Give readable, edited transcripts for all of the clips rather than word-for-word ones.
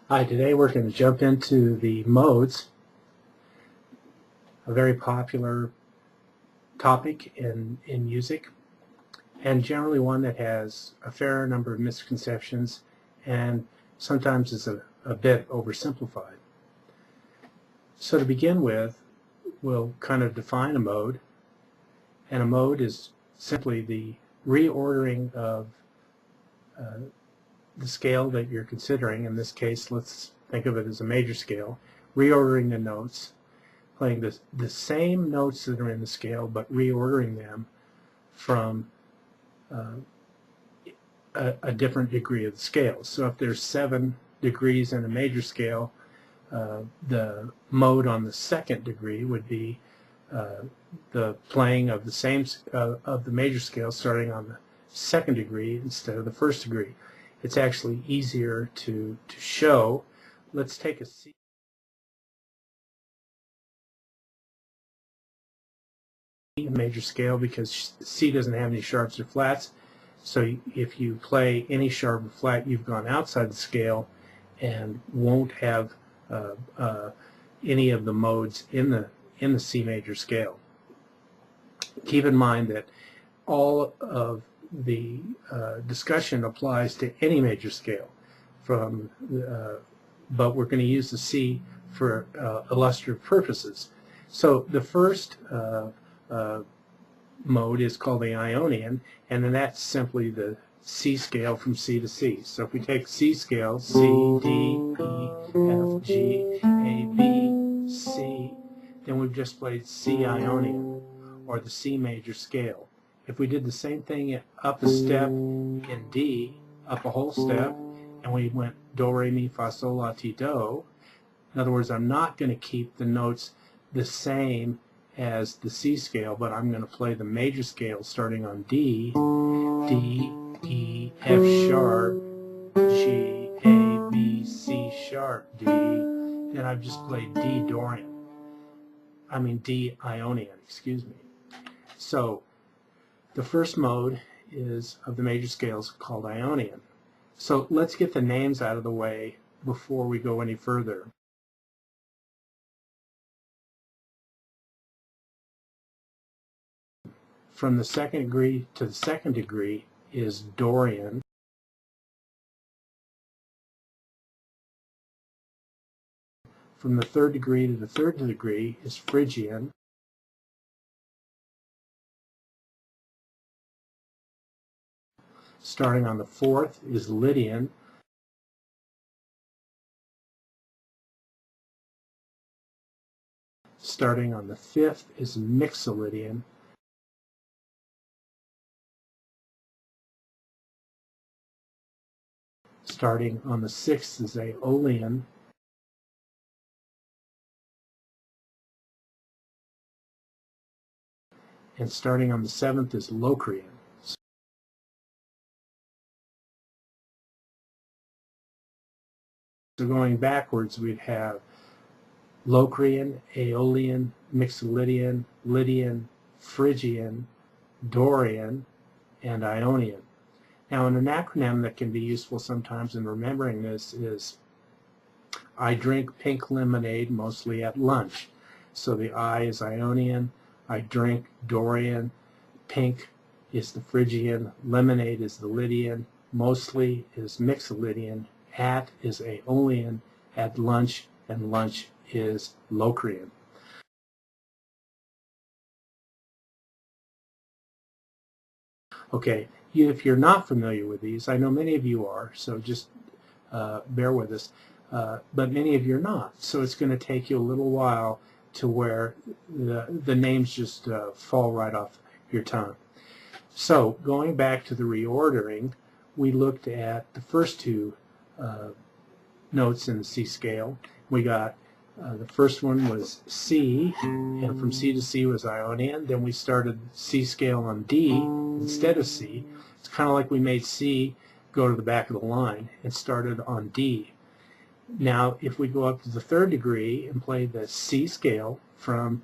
Hi, today we're going to jump into the modes, a very popular topic in music, and generally one that has a fair number of misconceptions and sometimes is a bit oversimplified. So to begin with, we'll kind of define a mode, and a mode is simply the reordering of the scale that you're considering. In this case, let's think of it as a major scale, reordering the notes, playing the same notes that are in the scale, but reordering them from a different degree of the scale. So if there's 7 degrees in a major scale, the mode on the second degree would be the playing of the same of the major scale starting on the second degree instead of the first degree. It's actually easier to show. Let's take a C major scale because C doesn't have any sharps or flats. So if you play any sharp or flat, you've gone outside the scale and won't have any of the modes in the C major scale. Keep in mind that all of the discussion applies to any major scale, but we're going to use the C for illustrative purposes. So the first mode is called the Ionian, and then that's simply the C scale from C to C. So if we take C scale, C, D, E, F, G, A, B, C, then we've just played C Ionian, or the C major scale. If we did the same thing up a step in D, up a whole step, and we went Do, Re, Mi, Fa, Sol, La, Ti, Do, in other words, I'm not going to keep the notes the same as the C scale, but I'm going to play the major scale starting on D, D, E, F sharp, G, A, B, C sharp, D, then I've just played D Dorian. D Ionian, excuse me. So the first mode is of the major scales called Ionian. So let's get the names out of the way before we go any further. From the second degree to the second degree is Dorian. From the third degree to the third degree is Phrygian. Starting on the fourth is Lydian. Starting on the fifth is Mixolydian. Starting on the sixth is Aeolian. And starting on the seventh is Locrian. So going backwards, we'd have Locrian, Aeolian, Mixolydian, Lydian, Phrygian, Dorian, and Ionian. Now, an acronym that can be useful sometimes in remembering this is I drink pink lemonade mostly at lunch. So the I is Ionian, I drink Dorian, pink is the Phrygian, lemonade is the Lydian, mostly is Mixolydian, at is Aeolian, at lunch, and lunch is Locrian. Okay, if you're not familiar with these, I know many of you are, so just bear with us, but many of you are not, so it's going to take you a little while to where the names just fall right off your tongue. So going back to the reordering, we looked at the first two notes in the C scale. We got the first one was C, and from C to C was Ionian. Then we started C scale on D instead of C. It's kind of like we made C go to the back of the line and started on D. Now, if we go up to the third degree and play the C scale from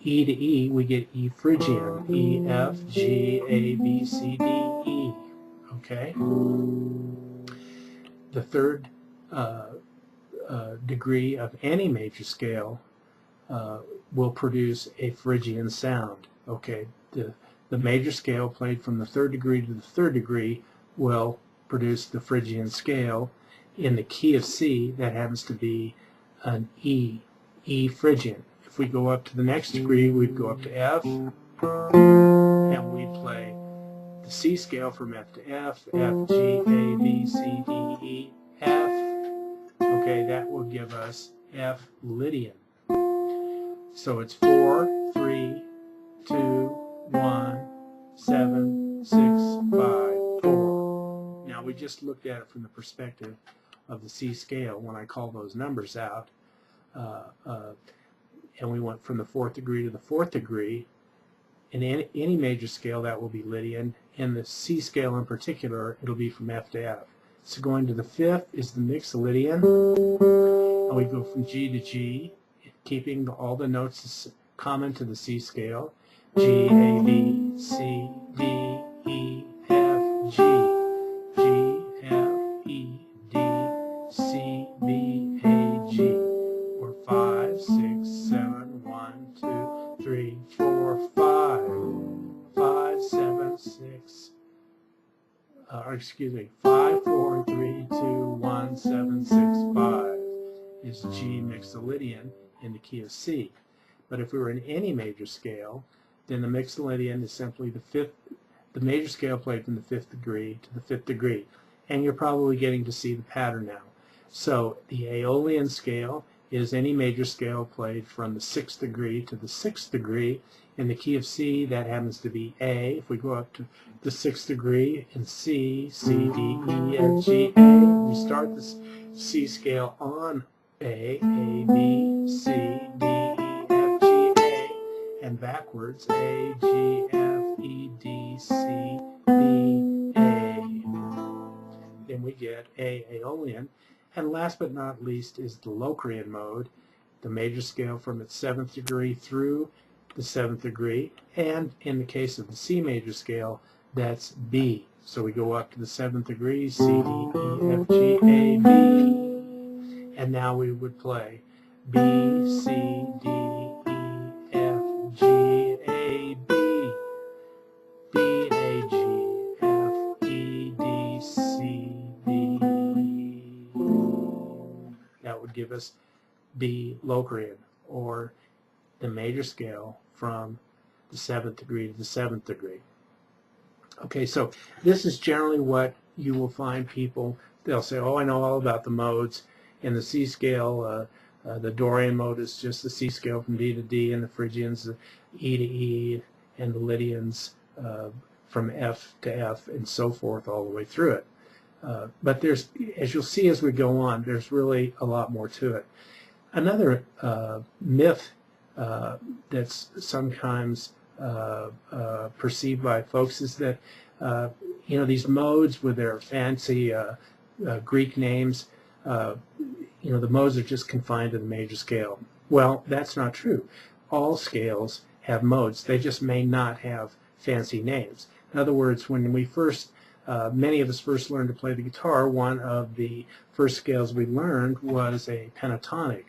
E to E, we get E Phrygian, E, F, G, A, B, C, D, E. Okay? The third degree of any major scale will produce a Phrygian sound. Okay, the major scale played from the third degree to the third degree will produce the Phrygian scale. In the key of C, that happens to be an E Phrygian. If we go up to the next degree, we'd go up to F, and we'd play the C scale from F to F, F, G, A, B, C, D, E, F. Okay, that will give us F Lydian. So it's 4, 3, 2, 1, 7, 6, 5, 4. Now we just looked at it from the perspective of the C scale when I call those numbers out. And we went from the fourth degree to the fourth degree. In any major scale, that will be Lydian. In the C scale in particular, it'll be from F to F. So going to the fifth is the Mixolydian. And we go from G to G, keeping all the notes common to the C scale. G, A, B, C, D, E, F, G. G, F, E, D, C, B, A, G. Or 5, 6, 7, 1, 2, 3, 4, 5. 5, 7, 6. Excuse me. 5, 4, 3, 2, 1, 7, 6, 5 is G Mixolydian in the key of C. But if we were in any major scale, then the Mixolydian is simply the major scale played from the fifth degree to the fifth degree. And you're probably getting to see the pattern now. So the Aeolian scale is any major scale played from the sixth degree to the sixth degree. In the key of C, that happens to be A. If we go up to the sixth degree in C, C, D, E, F, G, A, we start the C scale on A, B, C, D, E, F, G, A, and backwards A, G, F, E, D, C, B, A. Then we get A Aeolian. And last but not least is the Locrian mode, the major scale from its seventh degree through the seventh degree. And in the case of the C major scale, that's B. So we go up to the seventh degree, C, D, E, F, G, A, B. And now we would play B, C, D, E, F, G, A, B. B, A, G, F, E, D, C, B. That would give us B Locrian, or the major scale from the seventh degree to the seventh degree. Okay, so this is generally what you will find people, they'll say, oh, I know all about the modes. In the C scale, the Dorian mode is just the C scale from D to D, and the Phrygians, the E to E, and the Lydians from F to F, and so forth all the way through it. But there's, as you'll see as we go on, there's really a lot more to it. Another myth that's sometimes perceived by folks is that these modes with their fancy Greek names, the modes are just confined to the major scale. Well, that's not true. All scales have modes. They just may not have fancy names. In other words, when we first many of us first learned to play the guitar, one of the first scales we learned was a pentatonic,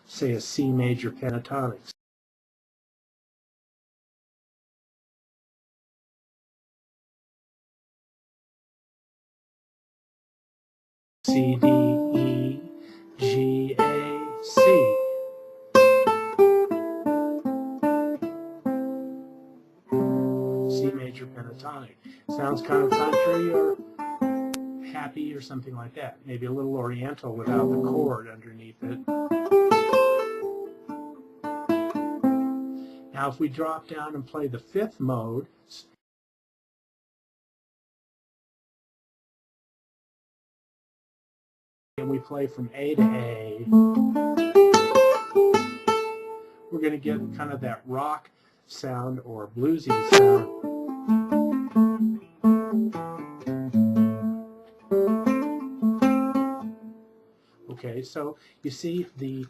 say a C major pentatonic. C, D, E, G, A, C. C major pentatonic. Sounds kind of country or happy or something like that. Maybe a little oriental without the chord underneath it. Now if we drop down and play the fifth mode, and we play from A to A, we're going to get kind of that rock sound or bluesy sound. Okay, so you see the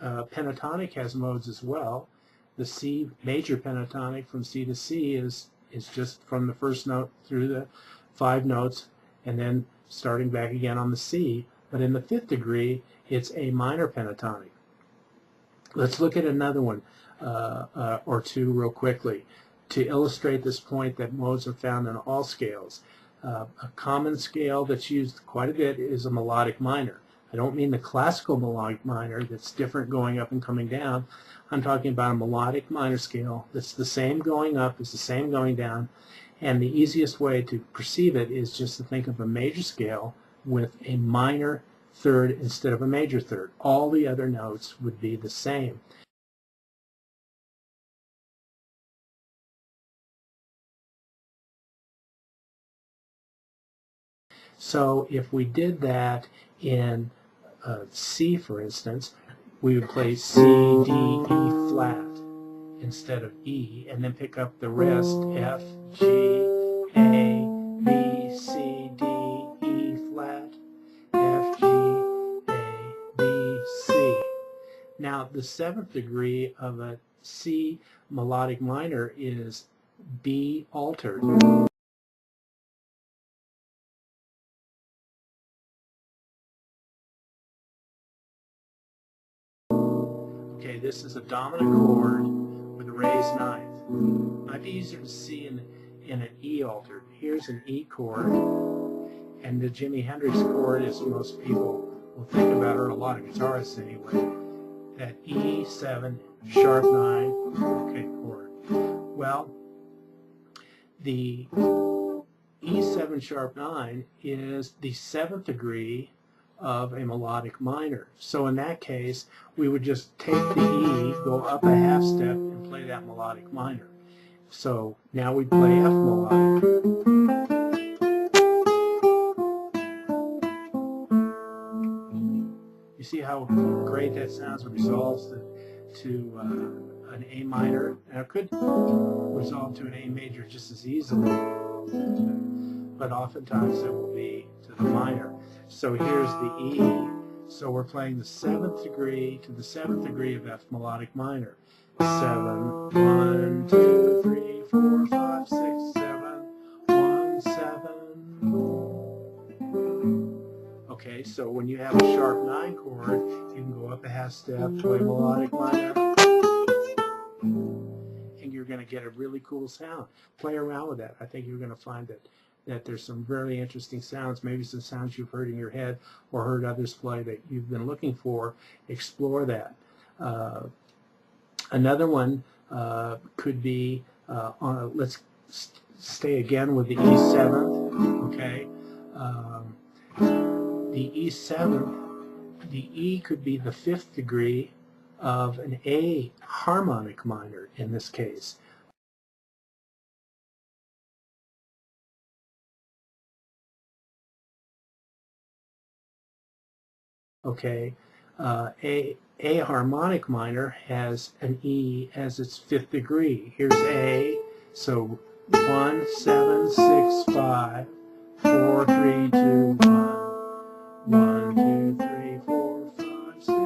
pentatonic has modes as well. The C major pentatonic from C to C is just from the first note through the 5 notes and then starting back again on the C. But in the fifth degree, it's A minor pentatonic. Let's look at another one or two real quickly to illustrate this point that modes are found in all scales. A common scale that's used quite a bit is a melodic minor. I don't mean the classical melodic minor that's different going up and coming down. I'm talking about a melodic minor scale that's the same going up, it's the same going down, and the easiest way to perceive it is just to think of a major scale with a minor third instead of a major third. All the other notes would be the same. So if we did that in C, for instance, we would play C, D, E flat instead of E, and then pick up the rest, F, G, A, B, C, D, E flat, F, G, A, B, C. Now, the seventh degree of a C melodic minor is B altered. Okay, this is a dominant chord with a raised ninth. Might be easier to see in an E altered. Here's an E chord, and the Jimi Hendrix chord, as most people will think about, or a lot of guitarists anyway, that E7 sharp 9 okay chord. Well, the E7 sharp 9 is the seventh degree of a melodic minor. So in that case, we would just take the E, go up a half step, and play that melodic minor. So now we play F melodic. You see how great that sounds? It resolves to an A minor. Now it could resolve to an A major just as easily, but oftentimes it will be to the minor. So here's the E. So we're playing the seventh degree to the seventh degree of F melodic minor. 7, 1, 2, 3, 4, 5, 6, 7, 1, 7. Okay, so when you have a sharp 9 chord, you can go up a half step, play melodic minor, and you're going to get a really cool sound. Play around with that. I think you're going to find that there's some very interesting sounds, maybe some sounds you've heard in your head or heard others play that you've been looking for. Explore that. Another one could be, let's stay again with the E7, okay? The E7, the E could be the fifth degree of an A harmonic minor in this case. Okay, A harmonic minor has an E as its fifth degree. Here's A, so 1, 7, 6, 5, 4, 3, 2, 1. 1, 2, 3, 4, 5, 6, 7,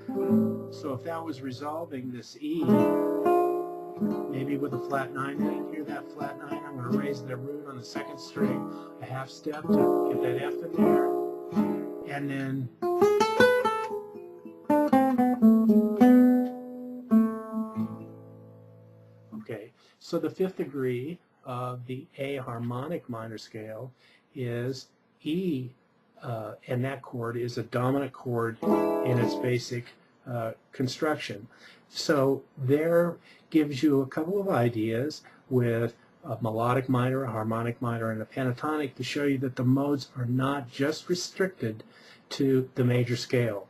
1. So if that was resolving this E, maybe with a flat 9 in it, hear that flat 9, I'm going to raise the root on the second string a half step to get that F in there, and then okay, so the fifth degree of the A harmonic minor scale is E, and that chord is a dominant chord in its basic construction. So there gives you a couple of ideas with a melodic minor, a harmonic minor, and a pentatonic to show you that the modes are not just restricted to the major scale.